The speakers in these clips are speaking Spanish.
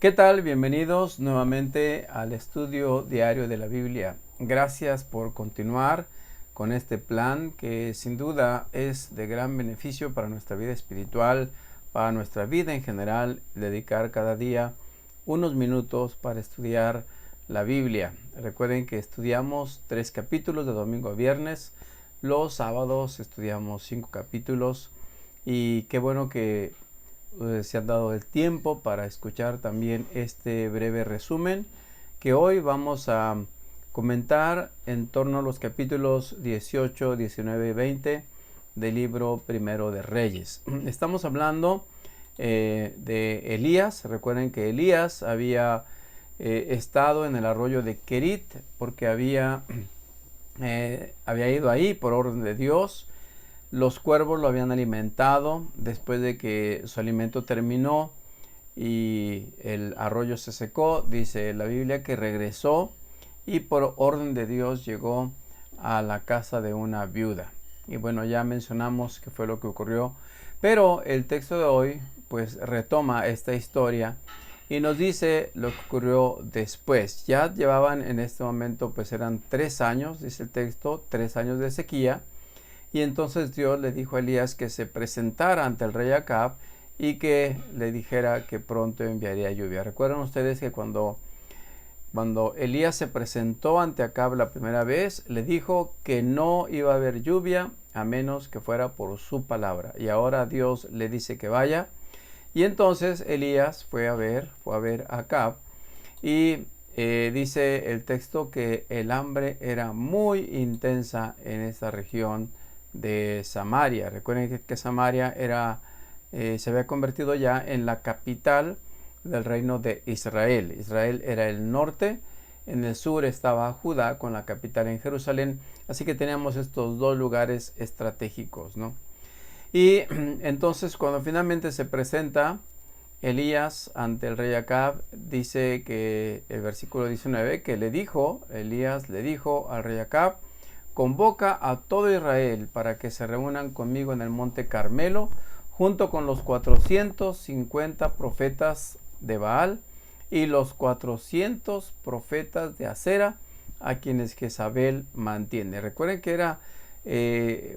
¿Qué tal? Bienvenidos nuevamente al estudio diario de la Biblia. Gracias por continuar con este plan que sin duda es de gran beneficio para nuestra vida espiritual, para nuestra vida en general, dedicar cada día unos minutos para estudiar la Biblia. Recuerden que estudiamos 3 capítulos de domingo a viernes. Los sábados estudiamos 5 capítulos y qué bueno que se han dado el tiempo para escuchar también este breve resumen que hoy vamos a comentar en torno a los capítulos 18, 19 y 20 del libro primero de Reyes. Estamos hablando de Elías. Recuerden que Elías había estado en el arroyo de Kerit porque había ido ahí por orden de Dios. Los cuervos lo habían alimentado después de que su alimento terminó y el arroyo se secó. Dice la Biblia que regresó y por orden de Dios llegó a la casa de una viuda. Y bueno, ya mencionamos qué fue lo que ocurrió, pero el texto de hoy pues retoma esta historia y nos dice lo que ocurrió después. Ya llevaban en este momento, pues eran 3 años, dice el texto, 3 años de sequía. Y entonces Dios le dijo a Elías que se presentara ante el rey Acab y que le dijera que pronto enviaría lluvia. Recuerdan ustedes que cuando Elías se presentó ante Acab la primera vez, le dijo que no iba a haber lluvia a menos que fuera por su palabra. Y ahora Dios le dice que vaya. Y entonces Elías fue a ver a Acab y dice el texto que el hambre era muy intensa en esta región de Samaria. Recuerden que Samaria se había convertido ya en la capital del reino de Israel. Israel era el norte, en el sur estaba Judá con la capital en Jerusalén, así que teníamos estos dos lugares estratégicos, ¿no? Y entonces cuando finalmente se presenta Elías ante el rey Acab, dice que el versículo 19, que Elías le dijo al rey Acab: convoca a todo Israel para que se reúnan conmigo en el monte Carmelo, junto con los 450 profetas de Baal y los 400 profetas de Acera, a quienes Jezabel mantiene. Recuerden que era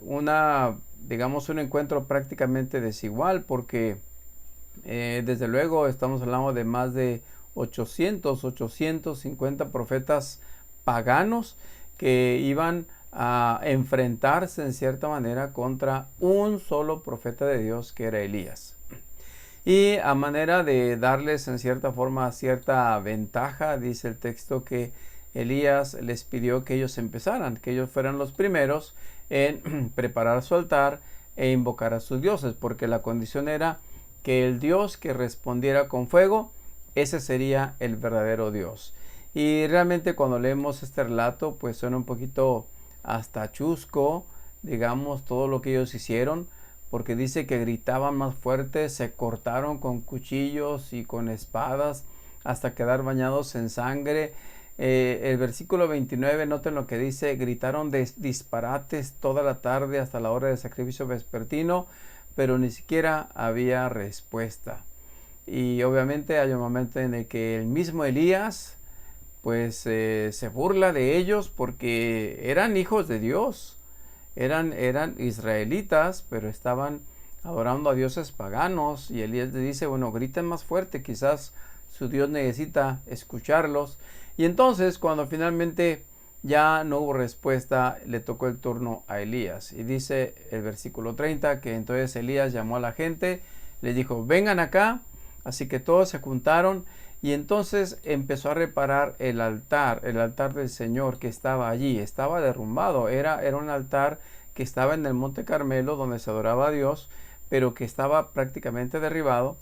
un encuentro prácticamente desigual, porque desde luego estamos hablando de más de 850 profetas paganos que iban a enfrentarse en cierta manera contra un solo profeta de Dios, que era Elías. Y a manera de darles en cierta forma cierta ventaja, dice el texto que Elías les pidió que ellos empezaran, que ellos fueran los primeros en preparar su altar e invocar a sus dioses, porque la condición era que el Dios que respondiera con fuego, ese sería el verdadero Dios. Y realmente cuando leemos este relato, pues suena un poquito hasta chusco, digamos, todo lo que ellos hicieron, porque dice que gritaban más fuerte, se cortaron con cuchillos y con espadas hasta quedar bañados en sangre. El versículo 29, noten lo que dice: gritaron disparates toda la tarde hasta la hora del sacrificio vespertino, pero ni siquiera había respuesta. Y obviamente hay un momento en el que el mismo Elías pues se burla de ellos, porque eran hijos de Dios, eran israelitas, pero estaban adorando a dioses paganos. Y Elías le dice: bueno, griten más fuerte, quizás su Dios necesita escucharlos. Y entonces cuando finalmente ya no hubo respuesta, le tocó el turno a Elías. Y dice el versículo 30 que entonces Elías llamó a la gente, les dijo: vengan acá. Así que todos se juntaron y entonces empezó a reparar el altar del Señor que estaba allí. Estaba derrumbado, era un altar que estaba en el monte Carmelo donde se adoraba a Dios, pero que estaba prácticamente derribado.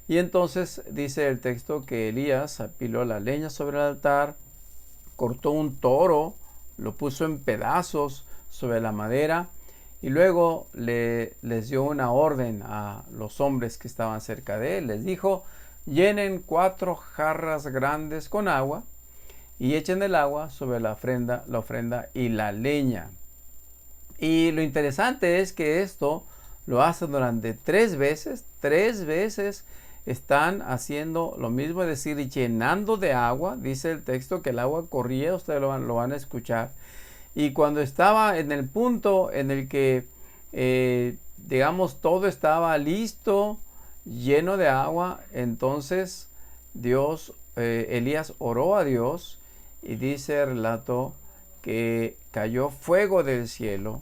Y entonces dice el texto que Elías apiló la leña sobre el altar, cortó un toro, lo puso en pedazos sobre la madera y luego les dio una orden a los hombres que estaban cerca de él. Les dijo: llenen 4 jarras grandes con agua y echen el agua sobre la ofrenda y la leña. Y lo interesante es que esto lo hace durante 3 veces están haciendo lo mismo, es decir, llenando de agua. Dice el texto que el agua corría, ustedes lo van a escuchar. Y cuando estaba en el punto en el que, digamos, todo estaba listo, lleno de agua, entonces Elías oró a Dios y dice el relato que cayó fuego del cielo,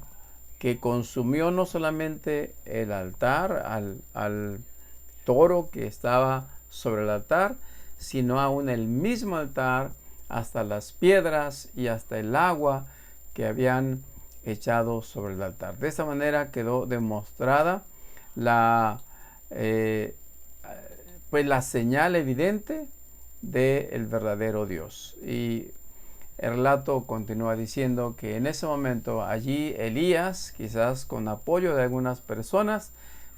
que consumió no solamente el altar, al toro que estaba sobre el altar, sino aún el mismo altar, hasta las piedras y hasta el agua que habían echado sobre el altar. De esta manera quedó demostrada pues la señal evidente del verdadero Dios. Y el relato continúa diciendo que en ese momento allí Elías, quizás con apoyo de algunas personas,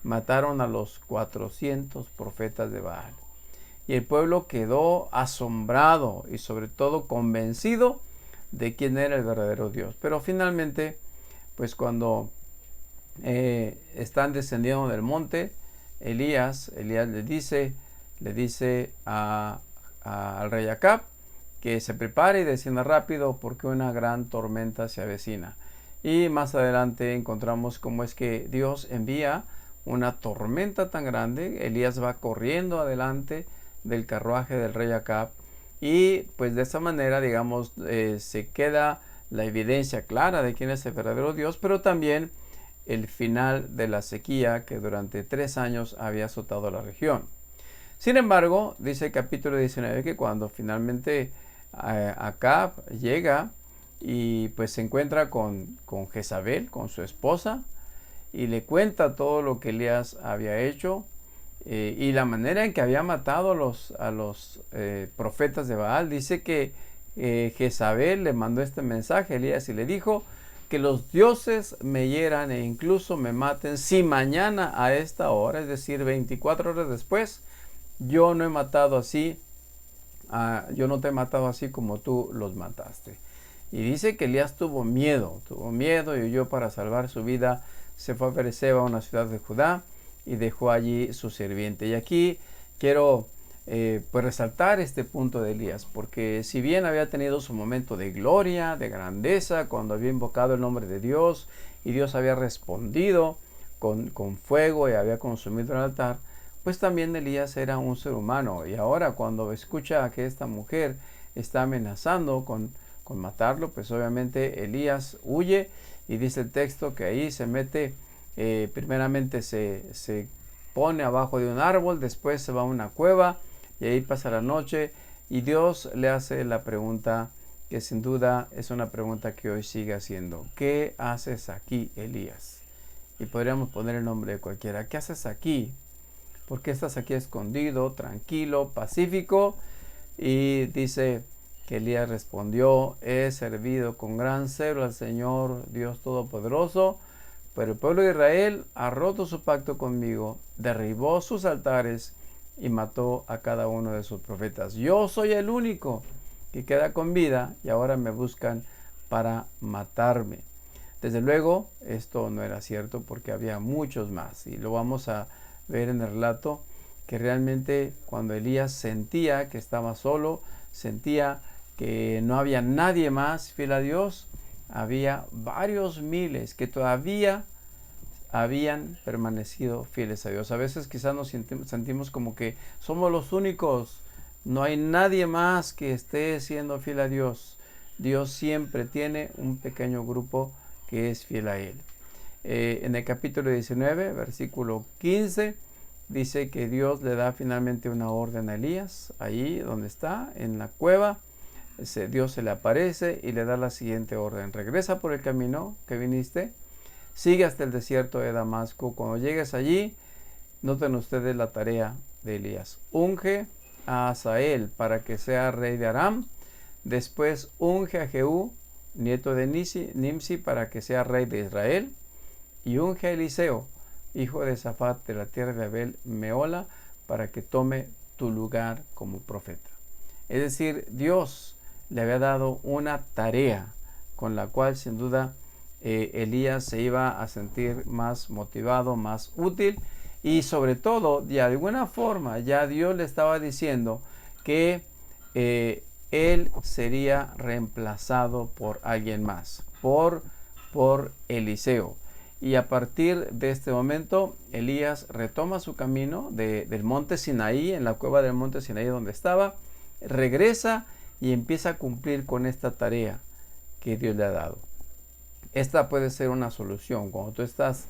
mataron a los 400 profetas de Baal. Y el pueblo quedó asombrado y sobre todo convencido de quién era el verdadero Dios. Pero finalmente, pues cuando están descendiendo del monte, Elías le dice al rey Acab que se prepare y descienda rápido porque una gran tormenta se avecina. Y más adelante encontramos cómo es que Dios envía una tormenta tan grande. Elías va corriendo adelante del carruaje del rey Acab y pues de esa manera, digamos, se queda la evidencia clara de quién es el verdadero Dios, pero también el final de la sequía que durante 3 años había azotado la región. Sin embargo, dice el capítulo 19 que cuando finalmente Acab llega y pues se encuentra con Jezabel, con su esposa, y le cuenta todo lo que Elías había hecho y la manera en que había matado a los profetas de Baal. Dice que Jezabel le mandó este mensaje a Elías y le dijo que los dioses me hieran e incluso me maten si mañana a esta hora, es decir, 24 horas después, yo no he matado así, yo no te he matado así como tú los mataste. Y dice que Elías tuvo miedo y huyó para salvar su vida. Se fue a Beerseba, una ciudad de Judá, y dejó allí su sirviente. Y aquí quiero pues resaltar este punto de Elías, porque si bien había tenido su momento de gloria, de grandeza, cuando había invocado el nombre de Dios y Dios había respondido con fuego y había consumido el altar, pues también Elías era un ser humano. Y ahora cuando escucha que esta mujer está amenazando con matarlo, pues obviamente Elías huye y dice el texto que ahí se mete, primeramente se pone abajo de un árbol, después se va a una cueva y ahí pasa la noche y Dios le hace la pregunta que sin duda es una pregunta que hoy sigue haciendo. ¿Qué haces aquí, Elías? Y podríamos poner el nombre de cualquiera. ¿Qué haces aquí? ¿Por qué estás aquí escondido, tranquilo, pacífico? Y dice que Elías respondió: he servido con gran celo al Señor Dios Todopoderoso, pero el pueblo de Israel ha roto su pacto conmigo, derribó sus altares y mató a cada uno de sus profetas. Yo soy el único que queda con vida y ahora me buscan para matarme. Desde luego, esto no era cierto porque había muchos más y lo vamos a ver en el relato, que realmente cuando Elías sentía que estaba solo, sentía que no había nadie más fiel a Dios, había varios miles que todavía habían permanecido fieles a Dios. A veces quizás nos sentimos como que somos los únicos, no hay nadie más que esté siendo fiel a Dios. Dios siempre tiene un pequeño grupo que es fiel a Él. En el capítulo 19, versículo 15, dice que Dios le da finalmente una orden a Elías, ahí donde está, en la cueva. Dios se le aparece y le da la siguiente orden: regresa por el camino que viniste, sigue hasta el desierto de Damasco. Cuando llegues allí, noten ustedes la tarea de Elías: unge a Hazael para que sea rey de Aram, después unge a Jehú, nieto de Nimsi, para que sea rey de Israel, y unge a Eliseo, hijo de Safat, de la tierra de Abel Meola, para que tome tu lugar como profeta. Es decir, Dios le había dado una tarea con la cual sin duda Elías se iba a sentir más motivado, más útil, Y sobre todo, de alguna forma, ya Dios le estaba diciendo que él sería reemplazado por alguien más, por Eliseo. Y a partir de este momento, Elías retoma su camino del monte Sinaí, en la cueva del monte Sinaí donde estaba, regresa y empieza a cumplir con esta tarea que Dios le ha dado. Esta puede ser una solución cuando tú estás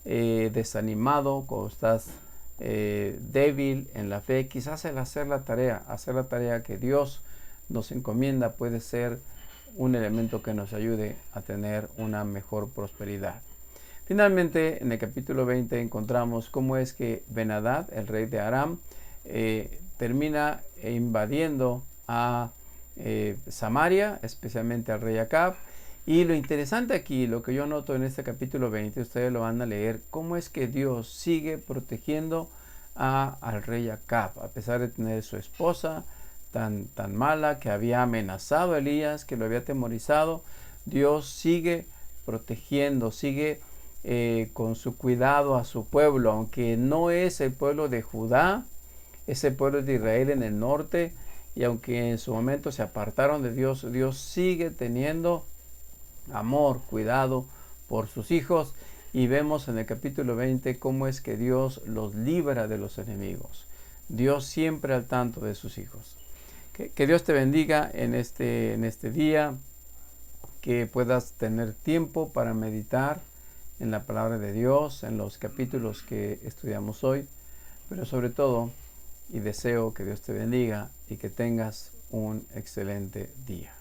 desanimado, cuando estás débil en la fe. Quizás el hacer la tarea que Dios nos encomienda puede ser un elemento que nos ayude a tener una mejor prosperidad. Finalmente, en el capítulo 20 encontramos cómo es que Ben-Hadad, el rey de Aram, termina invadiendo a Samaria, especialmente al rey Acab. Y lo interesante aquí, lo que yo noto en este capítulo 20, ustedes lo van a leer, cómo es que Dios sigue protegiendo al rey Acab, a pesar de tener su esposa tan mala, que había amenazado a Elías, que lo había atemorizado. Dios sigue protegiendo, sigue con su cuidado a su pueblo, aunque no es el pueblo de Judá, es el pueblo de Israel en el norte, y aunque en su momento se apartaron de Dios, Dios sigue teniendo amor, cuidado por sus hijos. Y vemos en el capítulo 20 cómo es que Dios los libra de los enemigos. Dios siempre al tanto de sus hijos. Que Dios te bendiga en este día, que puedas tener tiempo para meditar en la palabra de Dios, en los capítulos que estudiamos hoy, pero sobre todo, y deseo que Dios te bendiga y que tengas un excelente día.